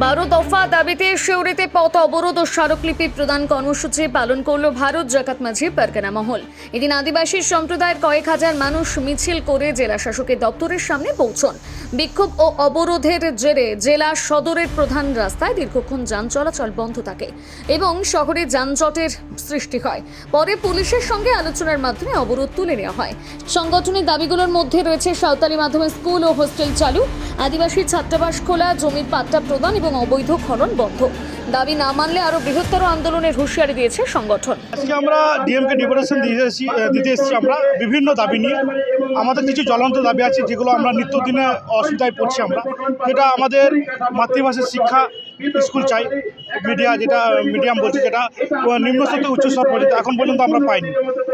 12 দফা দাবিতে শিউরিতে পথ অবরোধ ও স্মারকলিপি প্রদান কর্মসূচি পালন করল ভারত জাকাত মাঝি পারগানা মহল। এদিন আদিবাসী সম্প্রদায়ের কয়েক হাজার মানুষ মিছিল করে জেলা শাসকের দপ্তরের সামনে পৌঁছন। বিক্ষোভ ও অবরোধের জেরে জেলা সদরের প্রধান রাস্তায় দীর্ঘক্ষণ যান চলাচল বন্ধ থাকে এবং শহরে যানজটের সৃষ্টি হয়। পরে পুলিশের সঙ্গে আলোচনার মাধ্যমে অবরোধ তুলে নেওয়া হয়। সংগঠনের দাবিগুলোর মধ্যে রয়েছে সাঁওতালি মাধ্যমে স্কুল ও হোস্টেল চালু, আদিবাসী ছাত্রাবাস খোলা, জমির পাট্টা প্রদান এবং অবৈধ খনন বন্ধ। দাবি না মানলে আরো বৃহত্তর আন্দোলনের হুঁশিয়ারি দিয়েছে সংগঠন। আজকে আমরা ডিএমকে ডেপুটেশন দিতে এসেছি আমরা বিভিন্ন দাবি নিয়ে। আমাদের কিছু জ্বলন্ত দাবি আছে যেগুলো আমরা নিত্যদিনে অসুবিধায় পড়ছি আমরা, যেটা আমাদের মাতৃভাষার শিক্ষা স্কুল চাই, মিডিয়াম বলছি, যেটা নিম্ন স্তর থেকে উচ্চ স্তর পর্যন্ত এখন পর্যন্ত আমরা পাইনি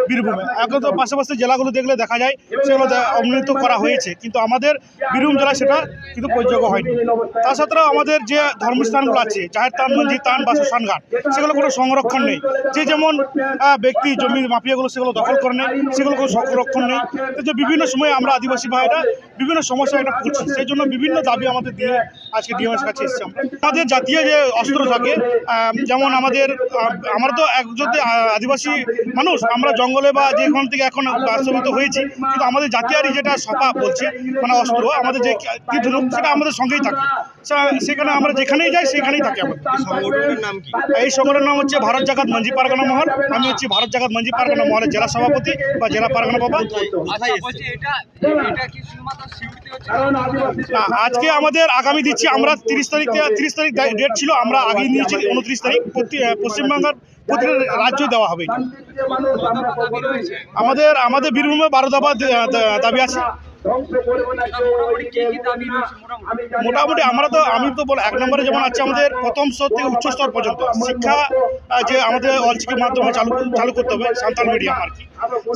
বীরভূমে। এখন তো পাশাপাশি জেলাগুলো দেখলে দেখা যায় সেগুলো উন্নীত করা হয়েছে, কিন্তু আমাদের বীরভূম জেলায় সেটা কিন্তু প্রযোজ্য হয়নি। তাছাড়াও আমাদের যে ধর্মস্থানগুলো আছে, চাহের তান, মঞ্জির তান বা শ্মশানঘাট, সেগুলো কোনো সংরক্ষণ নেই। যে যেমন ব্যক্তি জমি মাফিয়াগুলো সেগুলো দখল করে নেয়, সেগুলো কোনো সংরক্ষণ নেই। যে বিভিন্ন সময়ে আমরা আদিবাসী ভাইরা বিভিন্ন সমস্যা এটা পড়ছি, সেই জন্য বিভিন্ন দাবি আমাদের দিয়ে আজকে ডিএমের কাছে এসেছি আমরা। আমাদের জাতীয় যে অস্ত্র থাকে, যেমন আমরা তো যদি আদিবাসী মানুষ, আমরা জঙ্গলে বা যেখান থেকে এখন বাস্তবিত হয়েছি, কিন্তু আমাদের জাতীয়ারি যেটা সপা বলছে মানে অস্ত্র, আমাদের যে তীরধনুক, সেটা আমাদের সঙ্গেই থাকে। সেখানে আমরা যেখানেই যাই সেখানেই থাকে আমাদের। এই সংগঠনের নাম হচ্ছে ভারত জাকাত মাঝি পারগানা মহল। আমি হচ্ছি ভারত জাকাত মাঝি পারগানা মহলের জেলা সভাপতি বা জেলা পারগানা বাবা। আজকে আমাদের আগামী দিচ্ছি আমরা 30 তারিখ ডেট ছিল, আমরা আগে নিয়েছি 29 তারিখ। পশ্চিমবঙ্গের প্রতিটা রাজ্য দেওয়া হবে। আমাদের বীরভূমে 12 দফা দাবি আছে। মোটামুটি আমি তো বল 1 নম্বরে যেমন আছে আমাদের প্রথম স্তর থেকে উচ্চ স্তর পর্যন্ত শিক্ষা, যে আমাদের অলচিকির মাধ্যমে চালু করতে হবে, সাঁওতাল মিডিয়াম আর কি।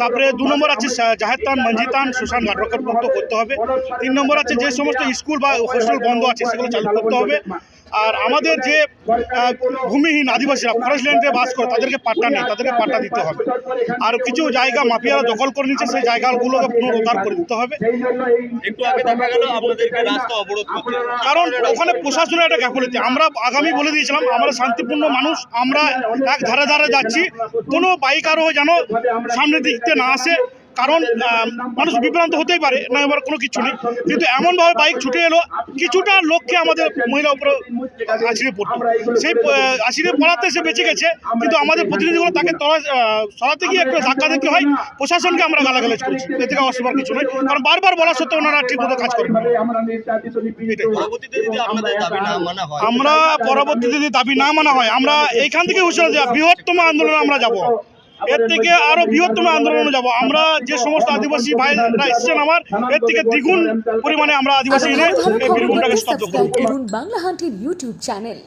তারপরে 2 নম্বর আছে জাহের তান, মঞ্জি তান, শ্মশান ঘাট রক্ষণমুক্ত করতে হবে। 3 নম্বর আছে যে সমস্ত স্কুল বা হোস্টেল বন্ধ আছে সেগুলো চালু করতে হবে। আর আমাদের যে ভূমিহীন আদিবাসীরা ফরেস্ট ল্যান্ডে বাস করে, তাদেরকে পাট্টা নেই, তাদেরকে পাট্টা দিতে হবে। আর কিছু জায়গা মাফিয়ারা দখল করে নিচ্ছে, সেই জায়গাগুলোকে পুনরুদ্ধার করে দিতে হবে। একটু আগে দেখা গেল আপনাদেরকে রাস্তা অবরোধ করতে, কারণ ওখানে প্রশাসনের একটা গাফিলতি। আমরা আগামী বলে দিয়েছিলাম আমরা শান্তিপূর্ণ মানুষ, আমরা এক ধারে যাচ্ছি, কোনো বাইক আরও যেন সামনের দিকতে না আসে, কারণ মানুষ বিভ্রান্ত হতেই পারে না, এবার কোনো কিছু নেই। কিন্তু এমনভাবে বাইক ছুটে এলো, কিছুটা লোককে আমাদের মহিলা উপরে আছড়ে পড়তো, সেই আছড়ে পড়াতে সে বেঁচে গেছে, কিন্তু আমাদের প্রতিনিধিগুলো তাকে সরাতে গিয়ে একটু ধাক্কা দিতে হয়। প্রশাসনকে আমরা গালাগালাজ করছি, এ থেকে অসুবিধার কিছু নয়, কারণ বারবার বলা সত্ত্বেও ওনারা ঠিকমতো কাজ করেন। আমরা পরবর্তীতে যদি দাবি না মানা হয়, আমরা এইখান থেকে হুঁশিয়ারি দেওয়া বৃহত্তম আন্দোলনে আমরা যাব, এর থেকে আরো বৃহত্তম আন্দোলনে যাব। আমরা যে সমস্ত আদিবাসী ভাইরা এসেছেন আমার, এর থেকে দ্বিগুণ পরিমাণে আমরা আদিবাসী এনে এই বীরভূমটাকে স্তব্ধ করব। বাংলা হান্টের ইউটিউব চ্যানেল।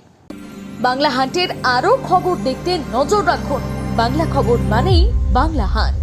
বাংলা হান্টের আরো খবর দেখতে নজর রাখুন। বাংলা খবর মানেই বাংলা হান্ট।